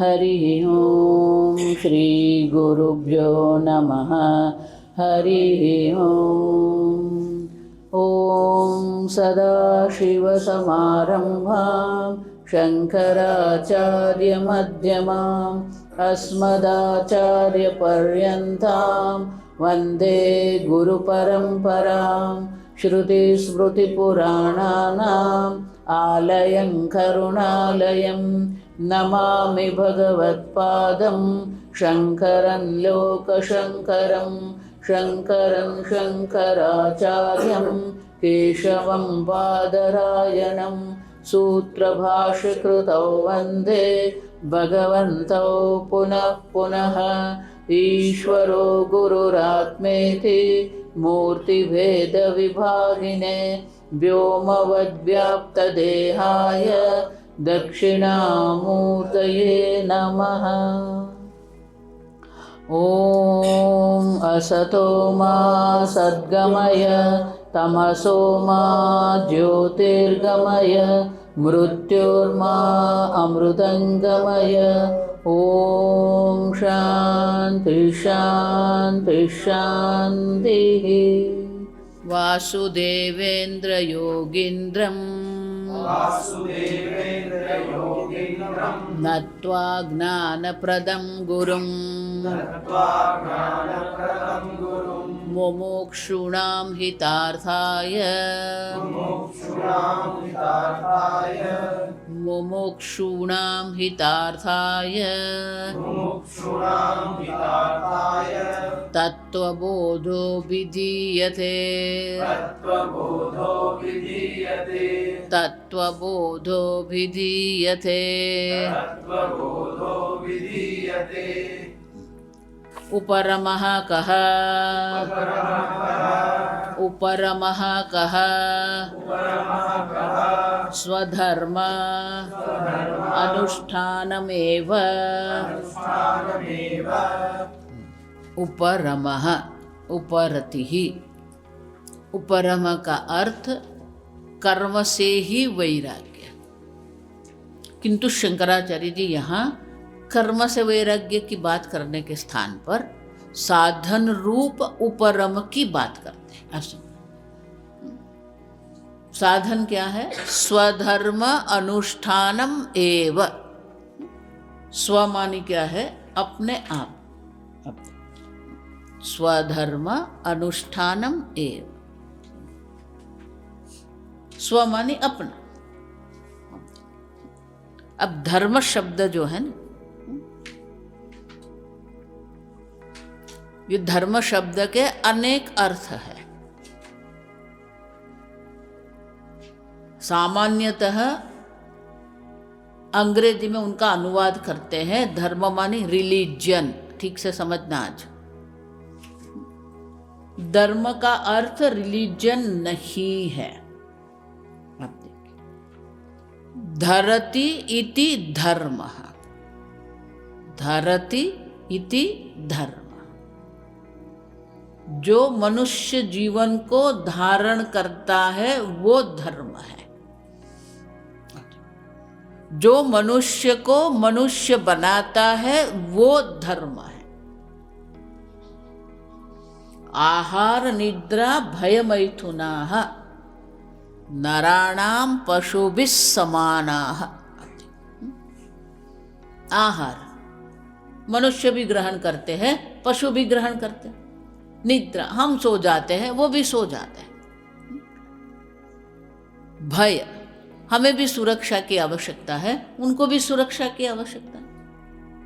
हरि ओम श्री गुरुभ्यो नमः हरि ओम। ओम सदाशिवसमारम्भां शङ्कराचार्यमध्यमाम् अस्मदाचार्यपर्यन्तां वन्दे गुरुपरम्परां। श्रुतिस्मृतिपुराणानाम् आलयं करुणालयं नमामि भगवत्पादं शङ्करं लोकशङ्करं। शङ्करं शङ्कराचार्यं केशवं बादरायणं सूत्रभाष्यकृतौ वन्दे भगवन्तौ पुनः पुनः। ईश्वरो गुरुरात्मेति मूर्तिभेदविभागिने व्योमवद्व्याप्तदेहाय दक्षिणामूर्तये नमः। ॐ असतो मा सद्गमय तमसो मा ज्योतिर्गमय मृत्योर्मा अमृतङ्गमय। ॐ शान्ति शान्ति शान्तिः। वासुदेवेन्द्र योगीन्द्रं नत्वा ज्ञानप्रदं गुरुं मुमुक्षूणां हितार्थाय तत्त्वबोधो विधीयते। उपरमः कः स्वधर्म अनुष्ठानमेव। उपरमः उपरतिः। उपरम का अर्थ कर्म से ही वैराग्य, किंतु शंकराचार्य जी यहाँ कर्म से वैराग्य की बात करने के स्थान पर साधन रूप उपरम की बात करते हैं। ऐसा साधन क्या है? स्वधर्म अनुष्ठानम एव। स्व मानी क्या है? अपने आप। स्वधर्म अनुष्ठानम एव। स्व मानी अपना। अब धर्म शब्द जो है ना, ये धर्म शब्द के अनेक अर्थ है। सामान्यतः अंग्रेजी में उनका अनुवाद करते हैं धर्म मानी रिलीजन। ठीक से समझना आज। धर्म का अर्थ रिलीजन नहीं है। धरति इति धर्मः। धरति इति धर्म। जो मनुष्य जीवन को धारण करता है वो धर्म है। जो मनुष्य को मनुष्य बनाता है वो धर्म है। आहार निद्रा भय मैथुनाः नराणां पशुभिः समानाः। आहार मनुष्य भी ग्रहण करते हैं, पशु भी ग्रहण करते हैं। निद्रा हम सो जाते हैं, वो भी सो जाते हैं। भय हमें भी सुरक्षा की आवश्यकता है, उनको भी सुरक्षा की आवश्यकता है।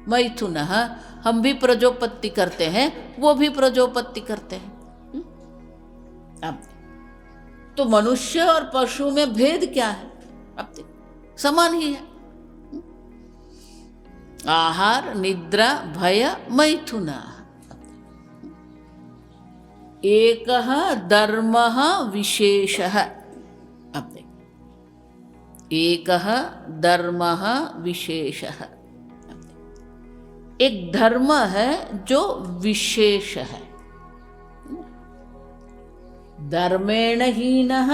मैथुनः हम भी प्रजोपत्ति करते हैं, वो भी प्रजोपत्ति करते हैं। अब तो मनुष्य और पशु में भेद क्या है? अब समान ही है। आहार निद्रा भय मैथुनः। एकः धर्मः विशेषः। अब एकः धर्मः विशेषः। एक धर्म है जो विशेष है। धर्मेण हीनः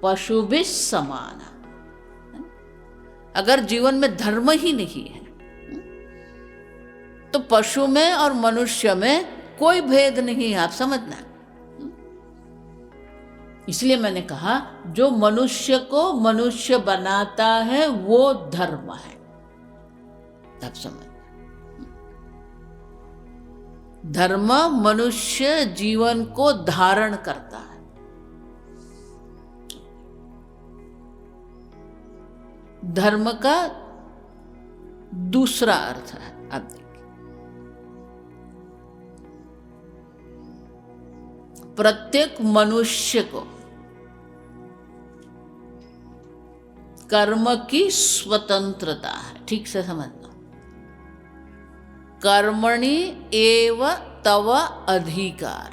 पशुभिः समानः। अगर जीवन में धर्म ही नहीं है तो पशु में और मनुष्य में कोई भेद नहीं है, आप समझना। इसलिए मैंने कहा जो मनुष्य को मनुष्य बनाता है वो धर्म है, आप समझ। धर्म मनुष्य जीवन को धारण करता है। धर्म का दूसरा अर्थ है, आप देखिए, प्रत्येक मनुष्य को कर्म की स्वतंत्रता है। ठीक से समझना। कर्मणि एव तव अधिकार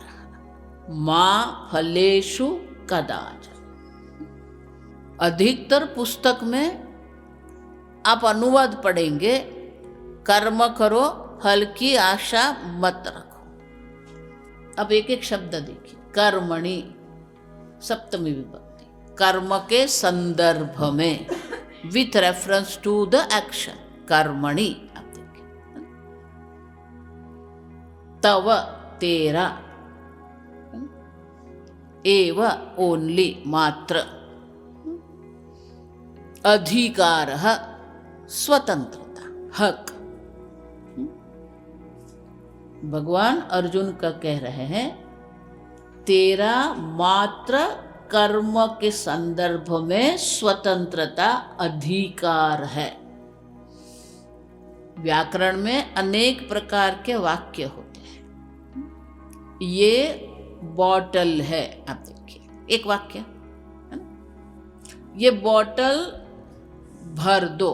मा फलेषु कदाचन। अधिकतर पुस्तक में आप अनुवाद पढ़ेंगे, कर्म करो फल की आशा मत रखो। अब एक एक शब्द देखिए। कर्मणि सप्तमी विभक्ति, कर्म के संदर्भ में, with reference to the action, कर्मणि। आप देखिए, तव तेरा, एव ओनली मात्र, अधिकार स्वतंत्रता हक। भगवान अर्जुन का कह रहे हैं तेरा मात्र कर्म के संदर्भ में स्वतंत्रता अधिकार है। व्याकरण में अनेक प्रकार के वाक्य होते हैं। ये बॉटल है, आप देखिए एक वाक्य, ये बॉटल भर दो,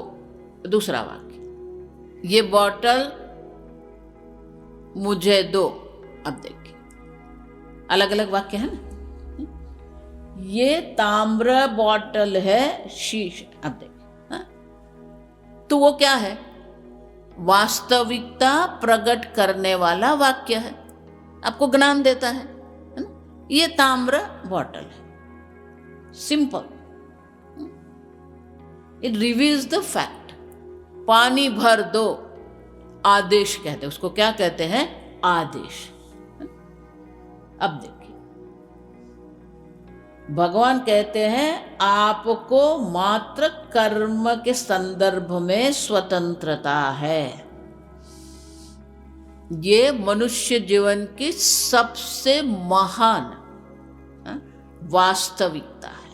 दूसरा वाक्य, ये बॉटल मुझे दो। अब देखिए अलग अलग वाक्य है ना। ये ताम्र बॉटल है शीश। अब देखिए, तो वो क्या है? वास्तविकता प्रकट करने वाला वाक्य है, आपको ज्ञान देता है ना। ये ताम्र बॉटल है, simple, it reveals the fact. पानी भर दो, आदेश कहते हैं उसको। क्या कहते हैं? आदेश। अब देखिए भगवान कहते हैं आपको मात्र कर्म के संदर्भ में स्वतंत्रता है। ये मनुष्य जीवन की सबसे महान वास्तविकता है।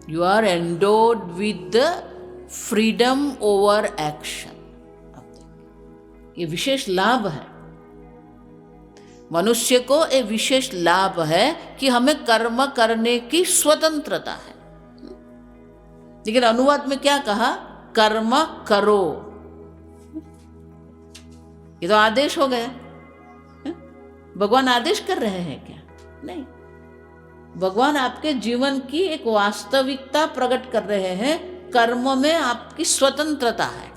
You are endowed with the freedom over action। ये विशेष लाभ है मनुष्य को। ये विशेष लाभ है कि हमें कर्म करने की स्वतंत्रता है। लेकिन अनुवाद में क्या कहा? कर्म करो। ये तो आदेश हो गया। भगवान आदेश कर रहे हैं क्या? नहीं, भगवान आपके जीवन की एक वास्तविकता प्रकट कर रहे हैं। कर्म में आपकी स्वतंत्रता है।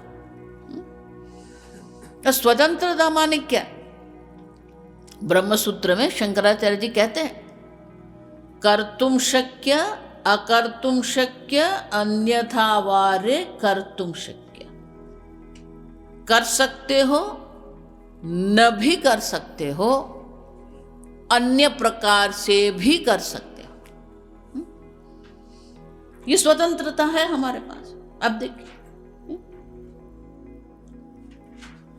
स्वतंत्रता माने क्या? ब्रह्मसूत्र में शंकराचार्य जी कहते हैं कर्तुम शक्य अकर्तुम शक्य अन्यथा वारे कर्तुम शक्य। कर सकते हो, न भी कर सकते हो, अन्य प्रकार से भी कर सकते हो। ये स्वतंत्रता है हमारे पास। अब देखिए,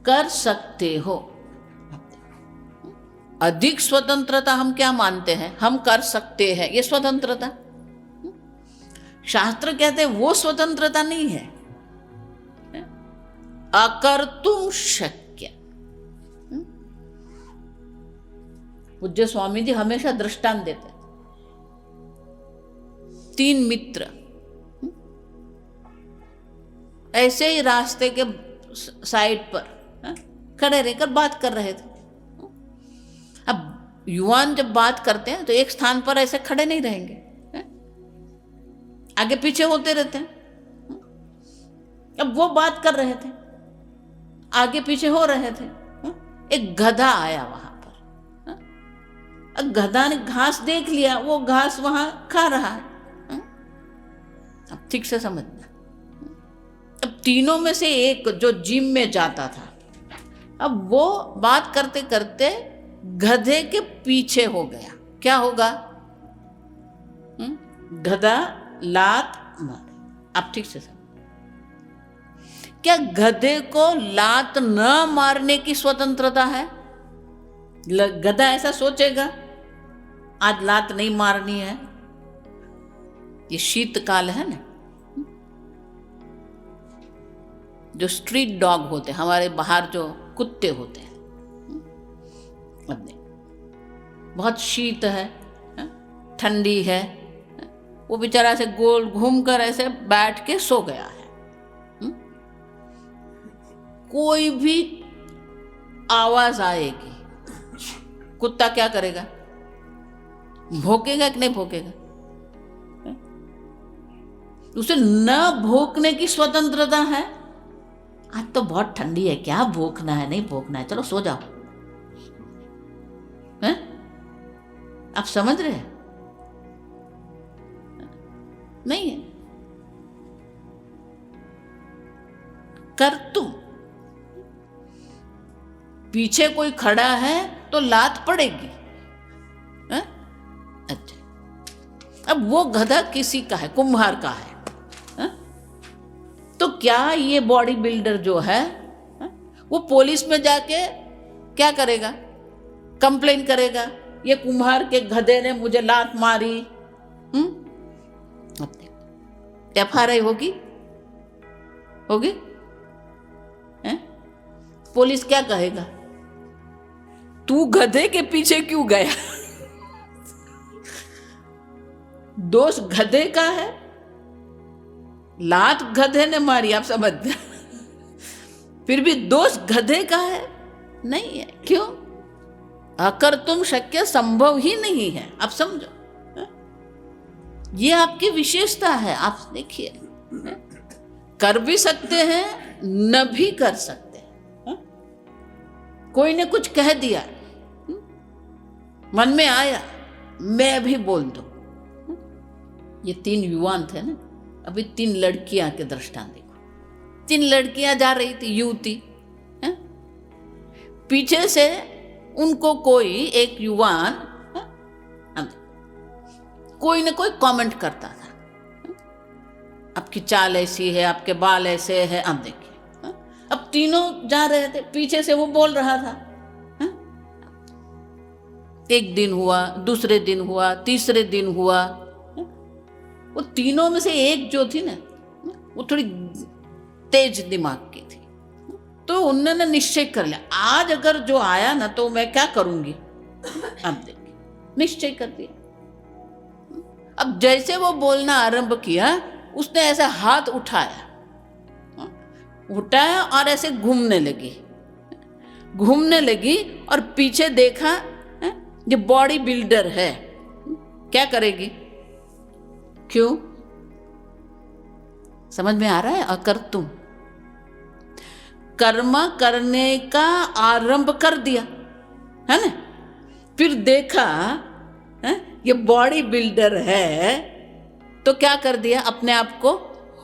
कर सकते हो। अधिक स्वतंत्रता हम क्या मानते हैं? हम कर सकते हैं, ये स्वतंत्रता। शास्त्र कहते हैं वो स्वतंत्रता नहीं है। अकर्तुम शक्य। पूज्य स्वामी जी हमेशा दृष्टांत देते थे। 3 मित्र ऐसे ही रास्ते के साइड पर खड़े रहकर बात कर रहे थे। अब युवान जब बात करते हैं तो एक स्थान पर ऐसे खड़े नहीं रहेंगे, आगे पीछे होते रहते हैं। अब वो बात कर रहे थे, आगे पीछे हो रहे थे। एक गधा आया वहां पर। गधा ने घास देख लिया, वो घास वहां खा रहा है। अब ठीक से समझना, अब तीनों में से एक जो जिम में जाता था, अब वो बात करते करते गधे के पीछे हो गया। क्या होगा? गधा लात मारे। आप ठीक से समझ, क्या गधे को लात न मारने की स्वतंत्रता है? गधा ऐसा सोचेगा आज लात नहीं मारनी है? ये शीतकाल है ना, जो स्ट्रीट डॉग होते हैं, हमारे बाहर जो कुत्ते होते हैं, अब देख बहुत शीत है, ठंडी है, वो बेचारा ऐसे गोल घूमकर ऐसे बैठ के सो गया है। कोई भी आवाज आएगी, कुत्ता क्या करेगा? भौंकेगा कि नहीं भौंकेगा? उसे न भौंकने की स्वतंत्रता है। आज तो बहुत ठंडी है, क्या भौंकना है, नहीं भौंकना है, चलो सो जाओ। हैं? आप समझ रहे हैं? नहीं है। कर तुम पीछे कोई खड़ा है तो लात पड़ेगी। है? अच्छा, अब वो गधा किसी का है, कुम्हार का है। तो क्या ये बॉडी बिल्डर जो है वो पुलिस में जाके क्या करेगा? कंप्लेन करेगा, ये कुम्हार के गधे ने मुझे लात मारी। FRI होगी? होगी? पुलिस क्या कहेगा? तू गधे के पीछे क्यों गया? दोष गधे का है, लात गधे ने मारी, आप समझ। फिर भी दोष गधे का है नहीं है। क्यों? अकर तुम शक्य संभव ही नहीं है। आप समझो, ये आपकी विशेषता है। आप देखिए, कर भी सकते हैं, न भी कर सकते हैं। कोई ने कुछ कह दिया, मन में आया, मैं भी बोल दूं। ये 3 युवान थे ना, अभी 3 लड़कियां के दृष्टांत देखो। 3 लड़कियां जा रही थी, युवती, पीछे से उनको कोई एक युवान कोई ना कोई कमेंट करता था, आपकी चाल ऐसी है, आपके बाल ऐसे हैं। अब देखिए, अब तीनों जा रहे थे, पीछे से वो बोल रहा था। एक दिन हुआ, दूसरे दिन हुआ, तीसरे दिन हुआ। वो तीनों में से एक जो थी ना, वो थोड़ी तेज दिमाग की थी, तो उन्होंने निश्चय कर लिया, आज अगर जो आया ना तो मैं क्या करूंगी। अब देखिए, निश्चय कर दिया। अब जैसे वो बोलना आरंभ किया, उसने ऐसा हाथ उठाया और ऐसे घूमने लगी और पीछे देखा, ये बॉडी बिल्डर है, क्या करेगी? क्यों? समझ में आ रहा है? अकर तुम कर्म करने का आरंभ कर दिया है ना, फिर देखा ये बॉडी बिल्डर है, तो क्या कर दिया? अपने आप को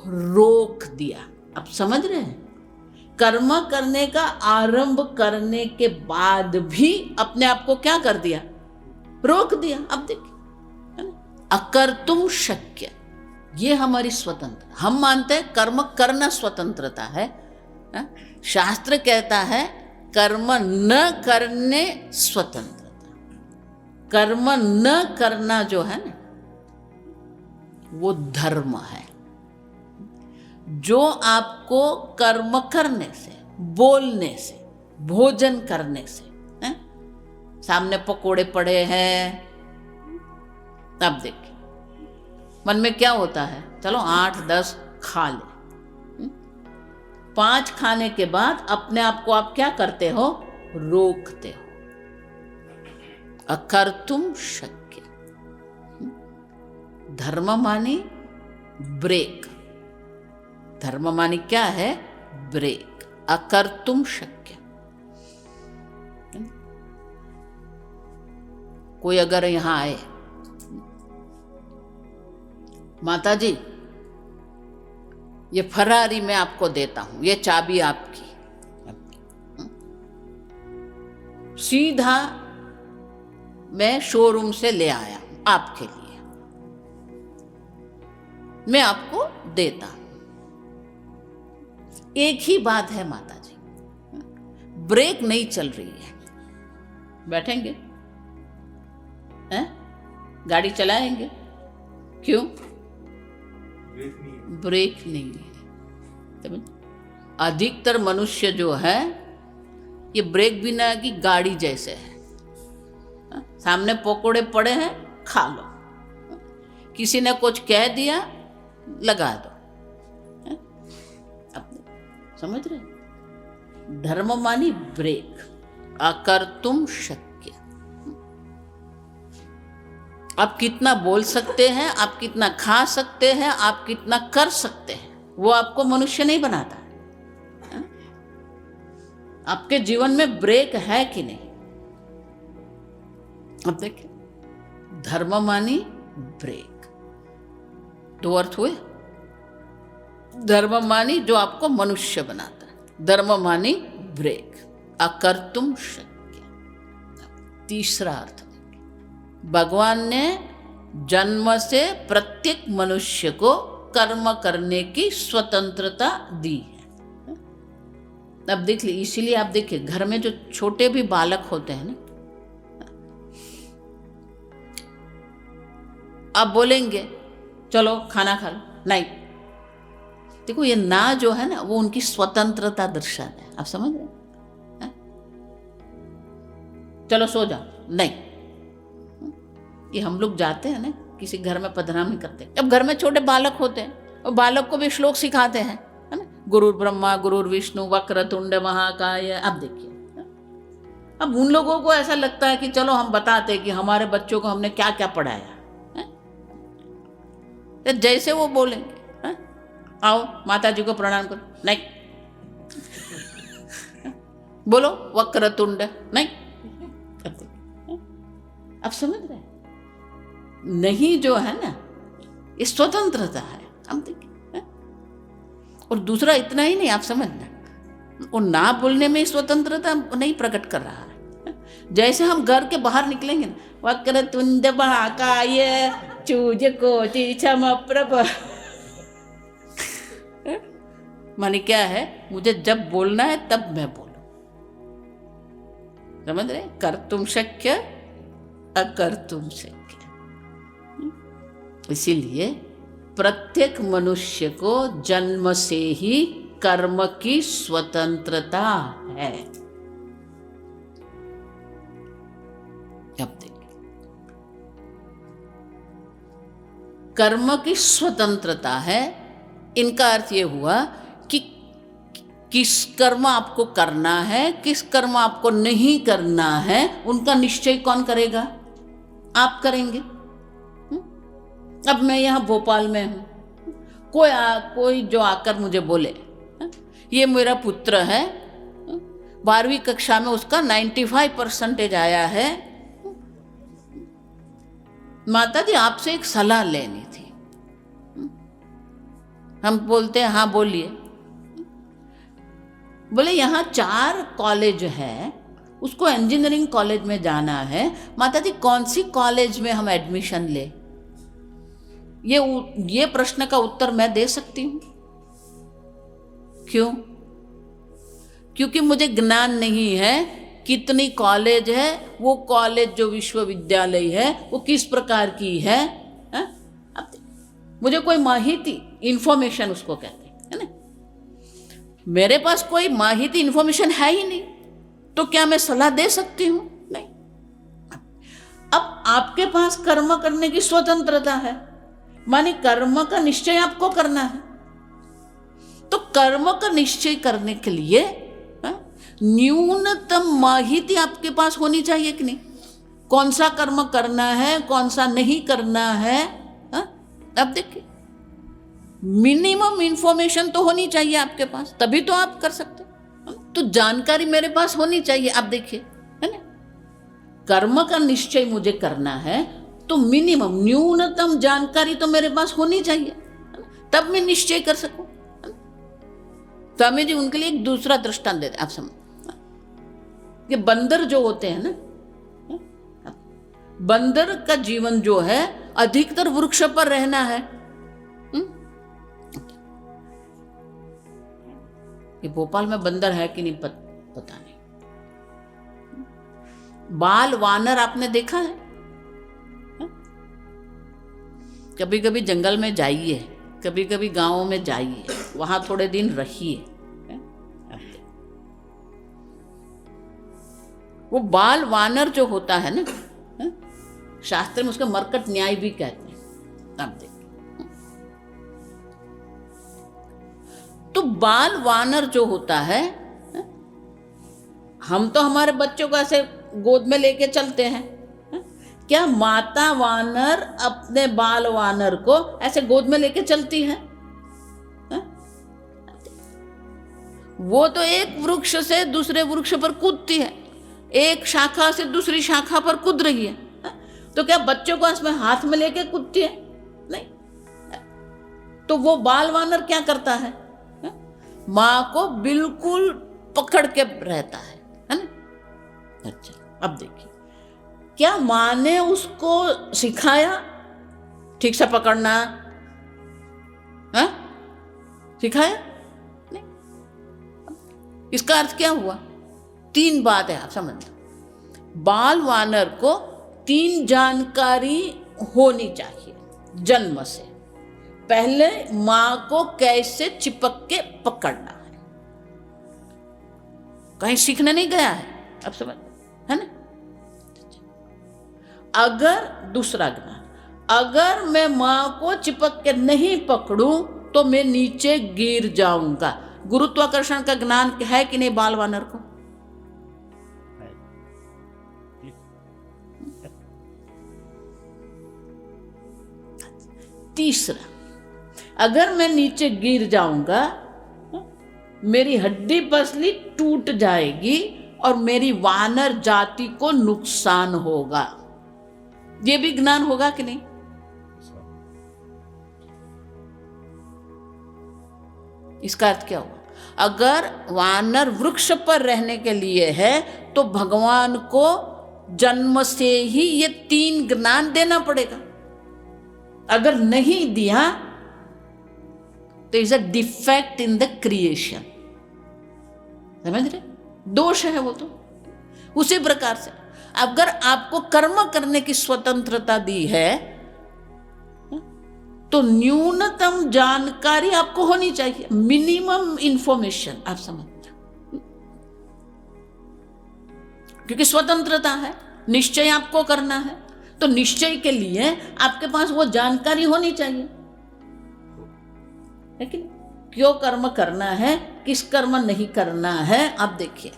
रोक दिया। आप समझ रहे हैं? कर्म करने का आरंभ करने के बाद भी अपने आप को क्या कर दिया? रोक दिया। अब देखिए, अकर तुम शक्य, ये हमारी स्वतंत्र, हम मानते हैं कर्म करना स्वतंत्रता है। शास्त्र कहता है कर्म न करने स्वतंत्रता। कर्म न करना जो है ना, वो धर्म है। जो आपको कर्म करने से, बोलने से, भोजन करने से, सामने पकोड़े पड़े हैं, अब देखिए मन में क्या होता है? चलो 8-10 खा ले। 5 खाने के बाद अपने आप को आप क्या करते हो? रोकते हो। अकर्तुम शक्य। धर्म मानी ब्रेक। धर्म मानी क्या है? ब्रेक। अकर्तुम शक्य। कोई अगर यहां आए, माता जी ये फरारी मैं आपको देता हूं, ये चाबी आपकी। सीधा मैं शोरूम से ले आया हूं आपके लिए, मैं आपको देता हूं। एक ही बात है माता जी, ब्रेक नहीं चल रही है, बैठेंगे हैं? गाड़ी चलाएंगे, क्यों? ब्रेक नहीं है। अधिकतर मनुष्य जो है ये ब्रेक बिना की गाड़ी जैसे है। सामने पकोड़े पड़े हैं, खा लो, किसी ने कुछ कह दिया लगा दो। समझ रहे? धर्म मानी ब्रेक, अकर्तुम शक्य। आप कितना बोल सकते हैं, आप कितना खा सकते हैं, आप कितना कर सकते हैं, वो आपको मनुष्य नहीं बनाता। आपके जीवन में ब्रेक है कि नहीं? अब देखिए, धर्म मानी ब्रेक, दो अर्थ हुए। धर्म मानी जो आपको मनुष्य बनाता है, धर्म मानी ब्रेक, अकर्तुम शक्य। तीसरा अर्थ, भगवान ने जन्म से प्रत्येक मनुष्य को कर्म करने की स्वतंत्रता दी है। अब देख लीजिए, इसीलिए आप देखिए घर में जो छोटे भी बालक होते हैं ना, आप बोलेंगे चलो खाना खा लो, नहीं। देखो ये ना जो है ना, वो उनकी स्वतंत्रता दर्शाता है। आप समझ रहे हैं? चलो सो जाओ, नहीं। ये हम लोग जाते हैं ना, किसी घर में पधरामी करते हैं। अब घर में छोटे बालक होते हैं, और बालक को भी श्लोक सिखाते हैं, है ना? गुरुर ब्रह्मा गुरुर विष्णु वक्रतुंड महाकाय। अब देखिए, अब उन लोगों को ऐसा लगता है कि चलो हम बताते हैं कि हमारे बच्चों को हमने क्या क्या पढ़ाया है? जैसे वो बोलेंगे आओ माता जी को प्रणाम करो, नहीं। बोलो वक्रतुंड, नहीं। अब समझ रहे हैं? नहीं जो है ना, ये स्वतंत्रता है। हम देखिए, और दूसरा इतना ही नहीं, आप समझना, वो ना बोलने में स्वतंत्रता नहीं प्रकट कर रहा है। जैसे हम घर के बाहर निकलेंगे ना, वक्रतुंड महाकाय चूजकोटि क्षम प्रभ, माने क्या है, मुझे जब बोलना है तब मैं बोलूं। समझ रहे? कर्तुम शक्य अकर्तुम शक्य। इसीलिए प्रत्येक मनुष्य को जन्म से ही कर्म की स्वतंत्रता है। अब देखिए, कर्म की स्वतंत्रता है, इनका अर्थ ये हुआ कि किस कर्म आपको करना है, किस कर्म आपको नहीं करना है, उनका निश्चय कौन करेगा? आप करेंगे। अब मैं यहाँ भोपाल में हूँ, कोई जो आकर मुझे बोले ये मेरा पुत्र है, 12वीं कक्षा में उसका 95% आया है, माता जी आपसे एक सलाह लेनी थी। हम बोलते हैं हाँ बोलिए। बोले यहाँ 4 कॉलेज है, उसको इंजीनियरिंग कॉलेज में जाना है, माता जी कौन सी कॉलेज में हम एडमिशन ले? ये प्रश्न का उत्तर मैं दे सकती हूँ। क्यों? क्योंकि मुझे ज्ञान नहीं है कितनी कॉलेज है, वो कॉलेज जो विश्वविद्यालय है वो किस प्रकार की है। अब मुझे कोई माहिती, इंफॉर्मेशन उसको कहते हैं, है ना? मेरे पास कोई माहिती इंफॉर्मेशन है ही नहीं, तो क्या मैं सलाह दे सकती हूं? नहीं। अब आपके पास कर्म करने की स्वतंत्रता है, माने कर्म का निश्चय आपको करना है। तो कर्म का निश्चय करने के लिए न्यूनतम माहिती आपके पास होनी चाहिए कि नहीं? कौन सा कर्म करना है, कौन सा नहीं करना है। अब देखिए, मिनिमम इंफॉर्मेशन तो होनी चाहिए आपके पास, तभी तो आप कर सकते। तो जानकारी मेरे पास होनी चाहिए। आप देखिए, है ना, कर्म का निश्चय मुझे करना है तो मिनिमम, न्यूनतम जानकारी तो मेरे पास होनी चाहिए, तब मैं निश्चय कर सकूं। स्वामी जी उनके लिए एक दूसरा दृष्टांत देते, आप समझ, ये बंदर जो होते हैं ना, बंदर का जीवन जो है अधिकतर वृक्ष पर रहना है। ये भोपाल में बंदर है कि नहीं पता नहीं। बाल वानर आपने देखा है? कभी कभी जंगल में जाइए, कभी कभी गांवों में जाइए, वहां थोड़े दिन रहिए। वो बाल वानर जो होता है ना, शास्त्र में उसका मरकट न्याय भी कहते हैं। अब देखिए, तो बाल वानर जो होता है, हम तो हमारे बच्चों को ऐसे गोद में लेके चलते हैं, क्या माता वानर अपने बाल वानर को ऐसे गोद में लेके चलती है? वो तो एक वृक्ष से दूसरे वृक्ष पर कूदती है, एक शाखा से दूसरी शाखा पर कूद रही है। तो क्या बच्चों को इसमें हाथ में लेके कूदती है? नहीं। तो वो बाल वानर क्या करता है? मां को बिल्कुल पकड़ के रहता है ना? अच्छा, अब देखिए, क्या मां ने उसको सिखाया ठीक से पकड़ना? सिखाया नहीं। इसका अर्थ क्या हुआ? 3 बात है, आप समझ लो। बाल वानर को 3 जानकारी होनी चाहिए जन्म से। पहले मां को कैसे चिपक के पकड़ना है, कहीं सीखने नहीं गया है, अब समझ है ना? अगर दूसरा ज्ञान, अगर मैं मां को चिपक के नहीं पकड़ूं तो मैं नीचे गिर जाऊंगा। गुरुत्वाकर्षण का ज्ञान है कि नहीं बाल वानर को? तीसरा, अगर मैं नीचे गिर जाऊंगा, मेरी हड्डी पसली टूट जाएगी और मेरी वानर जाति को नुकसान होगा। ये भी ज्ञान होगा कि नहीं? इसका अर्थ क्या हुआ? अगर वानर वृक्ष पर रहने के लिए है तो भगवान को जन्म से ही ये 3 ज्ञान देना पड़ेगा। अगर नहीं दिया तो is a defect in the creation. समझ रहे? दोष है वो तो। उसी प्रकार से अगर आपको कर्म करने की स्वतंत्रता दी है तो न्यूनतम जानकारी आपको होनी चाहिए, मिनिमम इंफॉर्मेशन, आप समझ, क्योंकि स्वतंत्रता है, निश्चय आपको करना है, तो निश्चय के लिए आपके पास वो जानकारी होनी चाहिए। लेकिन क्यों कर्म करना है, किस कर्म नहीं करना है, आप देखिए।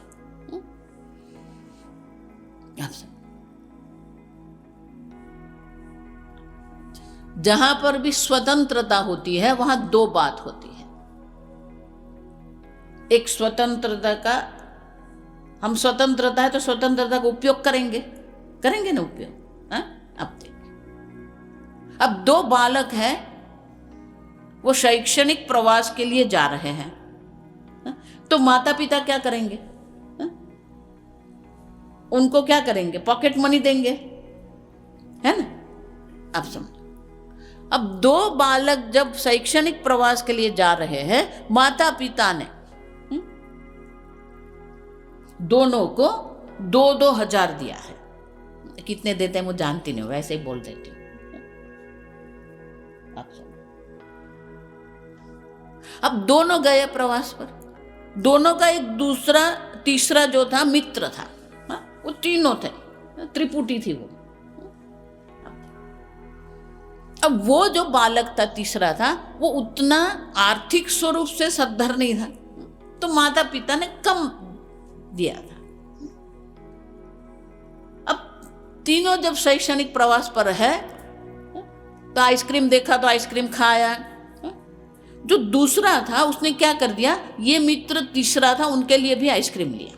जहां पर भी स्वतंत्रता होती है वहां 2 बात होती है। एक स्वतंत्रता का, हम स्वतंत्रता है तो स्वतंत्रता का उपयोग करेंगे ना उपयोग। अब देखिए, अब 2 बालक हैं, वो शैक्षणिक प्रवास के लिए जा रहे हैं, तो माता पिता क्या करेंगे? उनको क्या करेंगे? पॉकेट मनी देंगे, है ना? आप समझो। अब 2 बालक जब शैक्षणिक प्रवास के लिए जा रहे हैं, माता पिता ने दोनों को 2-2 हजार दिया है। कितने देते हैं वो जानती नहीं, वैसे ही बोल देती हूँ। अब दोनों गए प्रवास पर, दोनों का एक दूसरा तीसरा जो था मित्र था, वो तीनों थे, त्रिपुटी थी वो। अब वो जो बालक था तीसरा था, वो उतना आर्थिक स्वरूप से सद्धर नहीं था, तो माता पिता ने कम दिया था। अब तीनों जब शैक्षणिक प्रवास पर है तो आइसक्रीम देखा तो आइसक्रीम खाया। जो दूसरा था उसने क्या कर दिया, ये मित्र तीसरा था उनके लिए भी आइसक्रीम लिया।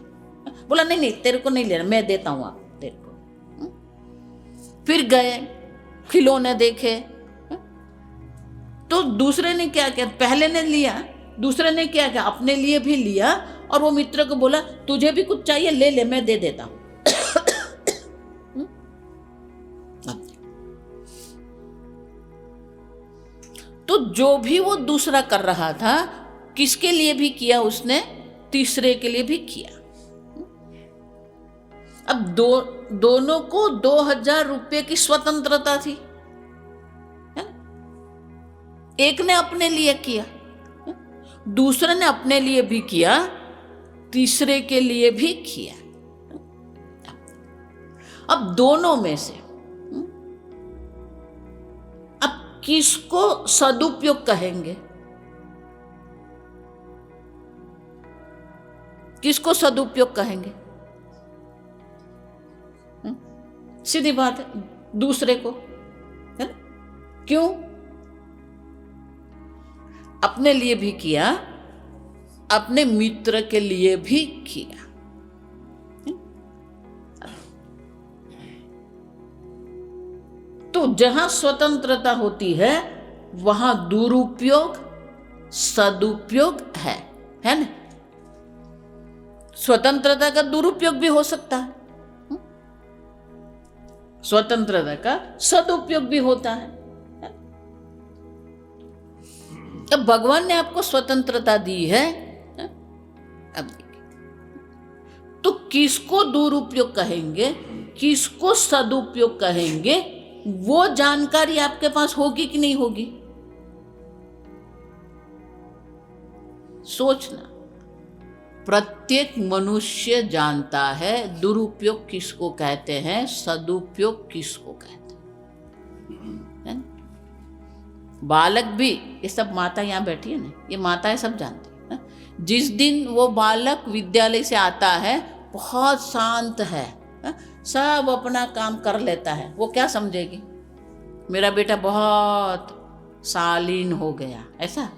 बोला नहीं नहीं तेरे को नहीं लेना, मैं देता हूं आप तेरे को। फिर गए खिलौने देखे, तो दूसरे ने क्या किया, पहले ने लिया दूसरे ने क्या किया, अपने लिए भी लिया और वो मित्र को बोला तुझे भी कुछ चाहिए, ले ले मैं दे देता हूं। तो जो भी वो दूसरा कर रहा था, किसके लिए भी किया उसने, तीसरे के लिए भी किया। अब दोनों को 2000 रुपये की स्वतंत्रता थी, है? एक ने अपने लिए किया, दूसरे ने अपने लिए भी किया, तीसरे के लिए भी किया। अब दोनों में से अब किसको सदुपयोग कहेंगे, किसको सदुपयोग कहेंगे? सीधी बात है, दूसरे को, है ना? क्यों? अपने लिए भी किया, अपने मित्र के लिए भी किया। तो जहां स्वतंत्रता होती है वहां दुरुपयोग सदुपयोग है ना? स्वतंत्रता का दुरुपयोग भी हो सकता है, स्वतंत्रता का सदुपयोग भी होता है। अब भगवान ने आपको स्वतंत्रता दी है, अब देखिए, तो किसको दुरुपयोग कहेंगे, किसको सदुपयोग कहेंगे, वो जानकारी आपके पास होगी कि नहीं होगी? सोचना। प्रत्येक मनुष्य जानता है दुरुपयोग किसको कहते हैं, सदुपयोग किसको कहते हैं। बालक भी, ये सब माता यहाँ बैठी है ना, ये माताएं सब जानती है। जिस दिन वो बालक विद्यालय से आता है, बहुत शांत है, सब अपना काम कर लेता है, वो क्या समझेगी, मेरा बेटा बहुत शालीन हो गया, ऐसा है?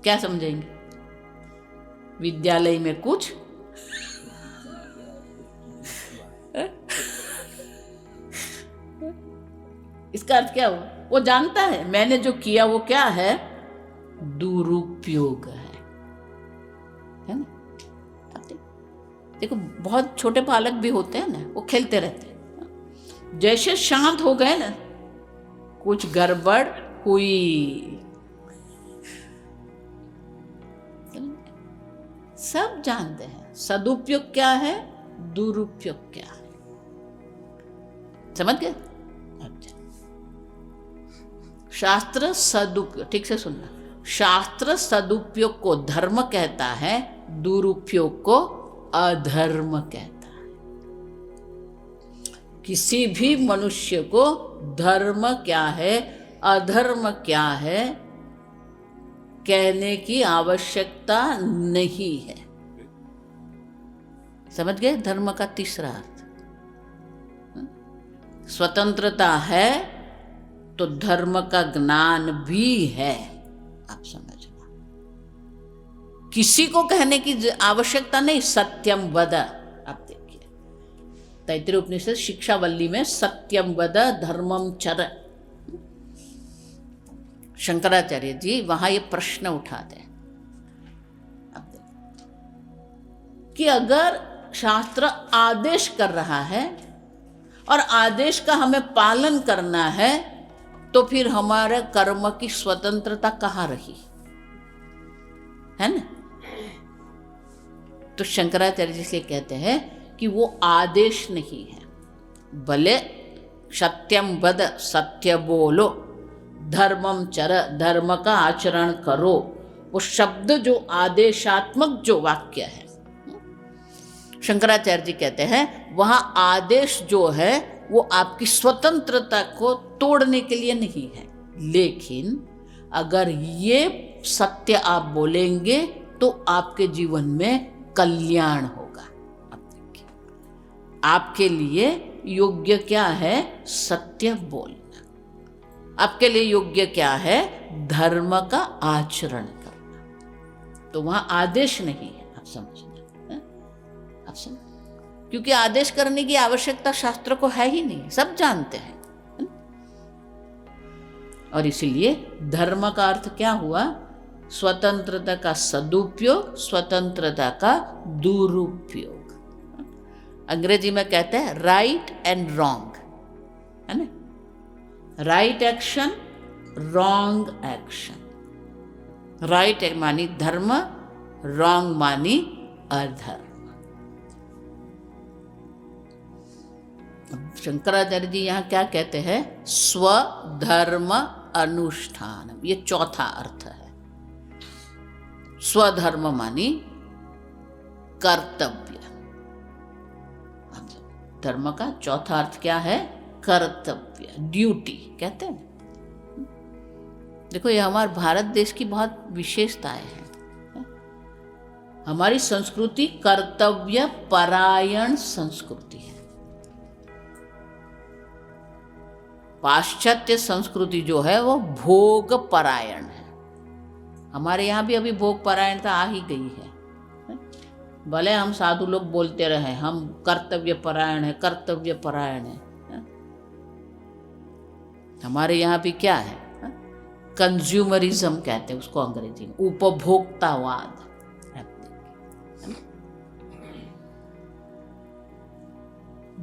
क्या समझेंगे? विद्यालय में कुछ इसका अर्थ क्या हुआ? वो जानता है मैंने जो किया वो क्या है, दुरुपयोग है ना? देखो बहुत छोटे बालक भी होते हैं ना, वो खेलते रहते हैं, जैसे शांत हो गए ना, कुछ गड़बड़ हुई। सब जानते हैं सदुपयोग क्या है, दुरुपयोग क्या है। समझ गए? अच्छा, शास्त्र सदुपयोग, ठीक से सुनना, शास्त्र सदुपयोग को धर्म कहता है, दुरुपयोग को अधर्म कहता है। किसी भी मनुष्य को धर्म क्या है, अधर्म क्या है कहने की आवश्यकता नहीं है। समझ गए? धर्म का तीसरा अर्थ, स्वतंत्रता है तो धर्म का ज्ञान भी है। आप समझना, किसी को कहने की आवश्यकता नहीं, सत्यम वद। आप देखिए तैत्तिरीय उपनिषद शिक्षावल्ली में सत्यम वद धर्मम चर, शंकराचार्य जी वहां ये प्रश्न उठाते हैं कि अगर शास्त्र आदेश कर रहा है और आदेश का हमें पालन करना है, तो फिर हमारे कर्म की स्वतंत्रता कहाँ रही, है ना? तो शंकराचार्य जी इसलिए कहते हैं कि वो आदेश नहीं है, भले सत्यम वद, सत्य बोलो, धर्मम चर, धर्म का आचरण करो, वो शब्द जो आदेशात्मक जो वाक्य है, शंकराचार्य जी कहते हैं वहां आदेश जो है वो आपकी स्वतंत्रता को तोड़ने के लिए नहीं है, लेकिन अगर ये सत्य आप बोलेंगे तो आपके जीवन में कल्याण होगा। अब देखिए, आपके लिए योग्य क्या है, सत्य बोलना। आपके लिए योग्य क्या है, धर्म का आचरण करना। तो वहां आदेश नहीं है, आप समझना, आप समझ, क्योंकि आदेश करने की आवश्यकता शास्त्र को है ही नहीं, सब जानते हैं। और इसीलिए धर्म का अर्थ क्या हुआ? स्वतंत्रता का सदुपयोग, स्वतंत्रता का दुरुपयोग। अंग्रेजी में कहते हैं राइट एंड रॉन्ग, है ना? Right action, wrong action. Right मानी धर्म, रॉन्ग मानी अधर्म। शंकराचार्य जी यहाँ क्या कहते हैं? स्वधर्म अनुष्ठान, ये चौथा अर्थ है। स्वधर्म मानी कर्तव्य। धर्म का चौथा अर्थ क्या है? कर्तव्य, ड्यूटी कहते हैं। देखो, ये हमारे भारत देश की बहुत विशेषताएं हैं। हमारी संस्कृति कर्तव्य परायण संस्कृति है। पाश्चात्य संस्कृति जो है वो भोग परायण है। हमारे यहाँ भी अभी भोग परायणता आ ही गई है। भले हम साधु लोग बोलते रहे हम कर्तव्य परायण है, कर्तव्य परायण है। हमारे यहाँ भी क्या है? कंज्यूमरिज्म कहते हैं उसको अंग्रेजी में, उपभोक्तावाद।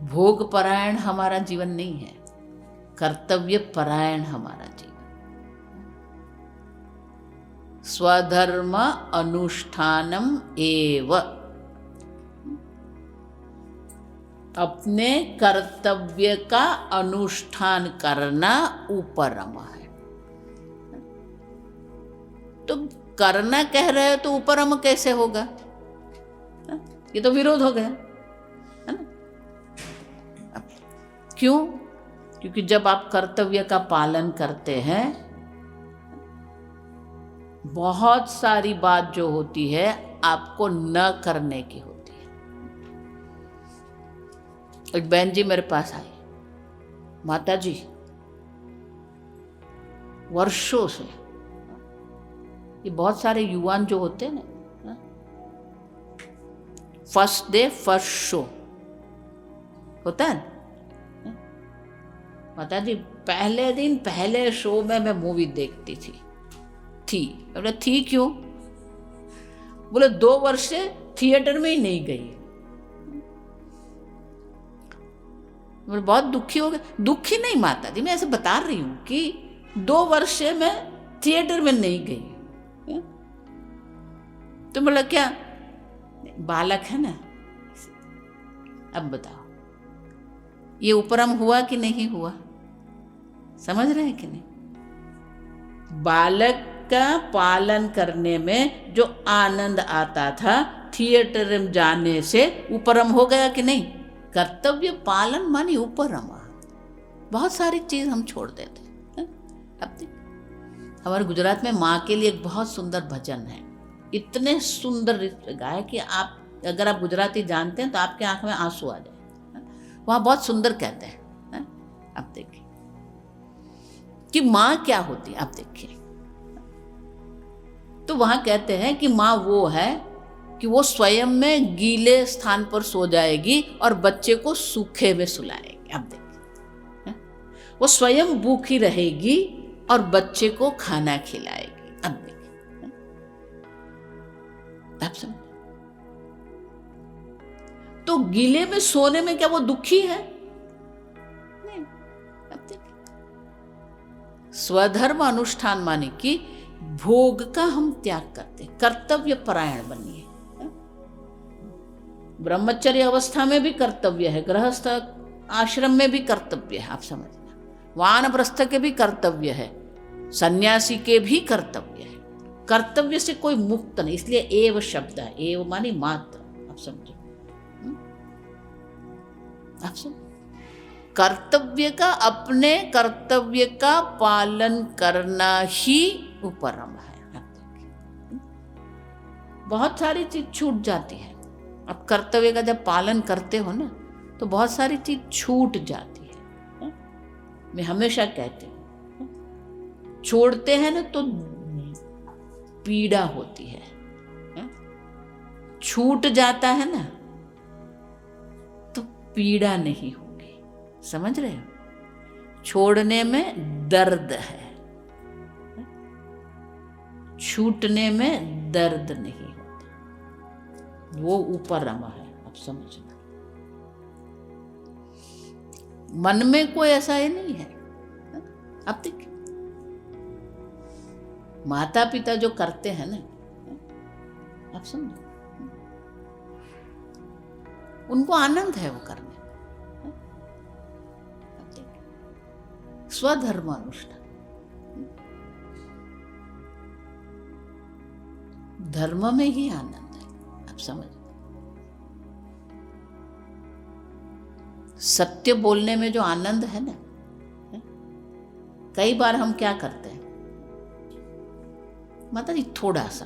भोग परायण हमारा जीवन नहीं है, कर्तव्य परायण हमारा जीवन। स्वधर्म अनुष्ठानम एव, अपने कर्तव्य का अनुष्ठान करना उपरम है। तो करना कह रहे हो तो उपरम कैसे होगा? ये तो विरोध हो गया, है ना? क्यों? क्योंकि जब आप कर्तव्य का पालन करते हैं, बहुत सारी बात जो होती है आपको न करने की होती है। एक बहन जी मेरे पास आई, माता जी वर्षों से, ये बहुत सारे युवान जो होते हैं ना, फर्स्ट डे फर्स्ट शो होता है ना, माता जी पहले दिन पहले शो में मैं मूवी देखती थी। बोले थी क्यों? बोले 2 वर्ष से थिएटर में ही नहीं गई। बोले बहुत दुखी हो गए। दुखी नहीं माता जी, मैं ऐसे बता रही हूं कि 2 वर्ष से मैं थिएटर में नहीं गई। तो बोला क्या बालक है ना, अब बताओ ये उपरम हुआ कि नहीं हुआ? समझ रहे हैं कि नहीं? बालक का पालन करने में जो आनंद आता था थिएटर में जाने से, उपरम हो गया कि नहीं? कर्तव्य पालन मानी उपरम। बहुत सारी चीज हम छोड़ देते हैं। अब हमारे गुजरात में माँ के लिए एक बहुत सुंदर भजन है, इतने सुंदर गाए कि आप अगर आप गुजराती जानते हैं तो आपके आंख में आंसू आ जाए। वहाँ बहुत सुंदर कहते हैं। आप देखिए कि माँ क्या होती है, आप देखिए। तो वहां कहते हैं कि माँ वो है कि वो स्वयं में गीले स्थान पर सो जाएगी और बच्चे को सूखे में सुलाएगी। आप देखिए, वो स्वयं भूखी रहेगी और बच्चे को खाना खिलाएगी। अब देखिए, आप समझ? तो गीले में सोने में क्या वो दुखी है? नहीं। अब देखिए, स्वधर्म अनुष्ठान माने कि भोग का हम त्याग करते, कर्तव्य परायण बनिए। ब्रह्मचर्य अवस्था में भी कर्तव्य है, गृहस्थ आश्रम में भी कर्तव्य है। आप समझना, वानप्रस्थ के भी कर्तव्य है, सन्यासी के भी कर्तव्य है। कर्तव्य से कोई मुक्त नहीं, इसलिए एव शब्द है। एव मानी मात्र। आप समझो, आप समझो, कर्तव्य का, अपने कर्तव्य का पालन करना ही उपरम है। बहुत सारी चीज छूट जाती है। अब कर्तव्य का जब पालन करते हो ना तो बहुत सारी चीज छूट जाती है। मैं हमेशा कहती हूँ, छोड़ते हैं ना तो पीड़ा होती है, छूट जाता है ना तो पीड़ा नहीं होगी। समझ रहे हो? छोड़ने में दर्द है, छूटने में दर्द नहीं होता, वो ऊपर रमा है। आप समझना, मन में कोई ऐसा ही नहीं है। आप देखिए, माता पिता जो करते हैं ना, आप समझो, उनको आनंद है वो करने। आप देखिए, स्वधर्म अनुष्ठान, धर्म में ही आनंद है। आप समझ, सत्य बोलने में जो आनंद है ना, कई बार हम क्या करते हैं, माता जी थोड़ा सा,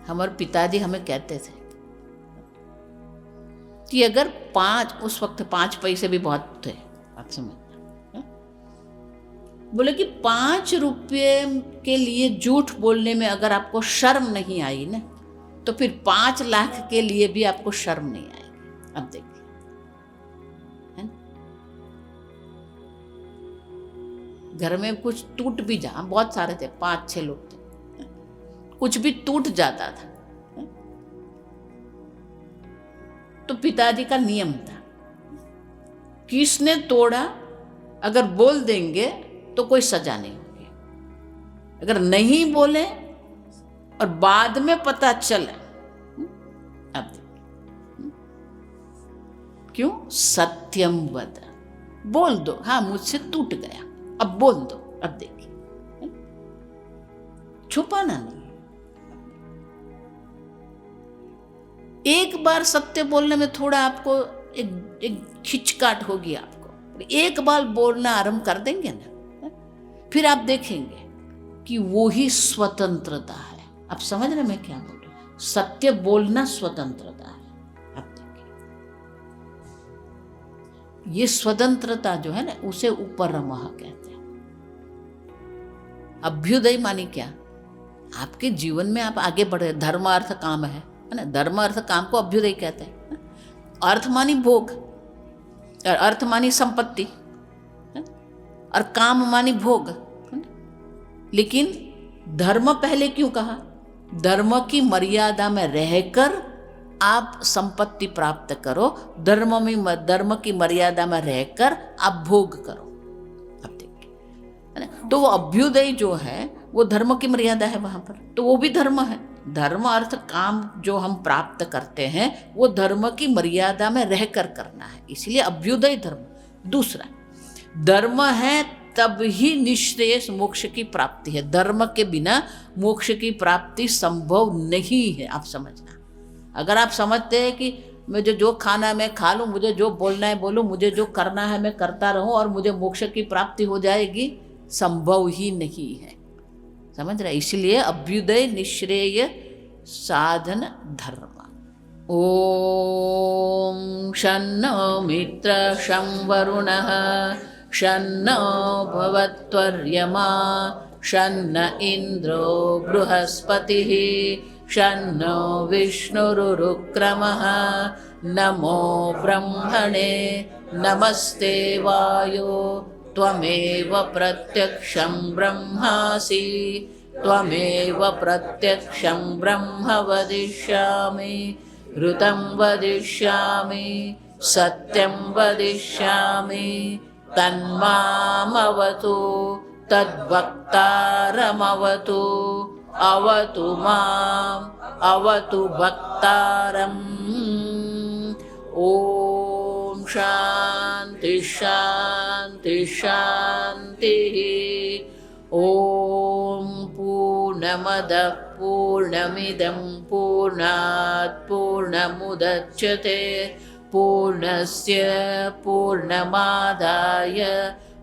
हमारे पिताजी हमें कहते थे कि अगर उस वक्त 5 पैसे भी बहुत थे, आप समझना, बोले कि 5 रुपये के लिए झूठ बोलने में अगर आपको शर्म नहीं आई ना, तो फिर 5 लाख के लिए भी आपको शर्म नहीं आएगी। अब देखिए, है ना, घर में कुछ टूट भी जा, बहुत सारे थे, 5-6 लोग थे, कुछ भी टूट जाता था तो पिताजी का नियम था, किसने तोड़ा अगर बोल देंगे तो कोई सजा नहीं होगी, अगर नहीं बोले और बाद में पता चले, अब क्यों, सत्यम वद, बोल दो, हाँ मुझसे टूट गया, अब बोल दो। अब देखिए, छुपाना नहीं। एक बार सत्य बोलने में थोड़ा आपको एक खिचकाट होगी, आपको एक बार बोलना आरंभ कर देंगे ना, फिर आप देखेंगे कि वो ही स्वतंत्रता है। आप समझ रहे मैं क्या बोल रही हूँ, सत्य बोलना स्वतंत्रता है। आप देखिए, ये स्वतंत्रता जो है ना, उसे ऊपर रमः कहते हैं। अभ्युदय मानी क्या, आपके जीवन में आप आगे बढ़े, धर्म अर्थ काम है ना, धर्म अर्थ काम को अभ्युदय कहते हैं। अर्थ मानी भोग, और अर्थ मानी संपत्ति, और काम मानी भोग। लेकिन धर्म पहले क्यों कहा, धर्म की मर्यादा में रहकर आप संपत्ति प्राप्त करो, धर्म की मर्यादा में रहकर आप भोग करो। अब देखिए, है ना, तो वो अभ्युदय जो है वो धर्म की मर्यादा है वहां पर, तो वो भी धर्म है। धर्म अर्थ काम जो हम प्राप्त करते हैं वो धर्म की मर्यादा में रहकर करना है, इसलिए अभ्युदय धर्म। दूसरा, धर्म है तब ही निश्रेयस मोक्ष की प्राप्ति है, धर्म के बिना मोक्ष की प्राप्ति संभव नहीं है। आप समझना, अगर आप समझते हैं कि मुझे जो खाना है मैं खा लूँ, मुझे जो बोलना है बोलूँ, मुझे जो करना है मैं करता रहूँ और मुझे मोक्ष की प्राप्ति हो जाएगी, संभव ही नहीं है। समझ रहे, इसलिए अभ्युदय निश्रेय साधन धर्म। ओम शन्नो मित्र शं वरुणः शन्नो भवत्वर्यमा शन्न इंद्रो बृहस्पतिः शन्नो विष्णुरुक्रमः नमो ब्रह्मणे नमस्ते वायो त्वमेव प्रत्यक्षं ब्रह्मासि त्वमेव प्रत्यक्षं ब्रह्म वदिष्यामि ऋतं वदिष्यामि सत्यं वदिष्यामि तन्मामवतु तद्वक्तारमवतु अवतु माम् अवतु वक्तारम्। ओम शांति शांति शांतिः। ओम पूर्णमदः पूर्णमिदं पूर्णात् पूर्णमुदच्यते पूर्णस्य पूर्णमादाय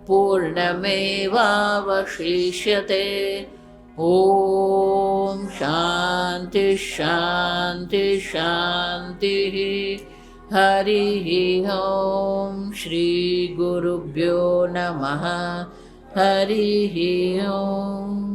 पूर्णमेवावशिष्यते। ओम शांति शांति शांतिः। हरिः ओम श्री गुरुभ्यो नमः। हरिः ओम।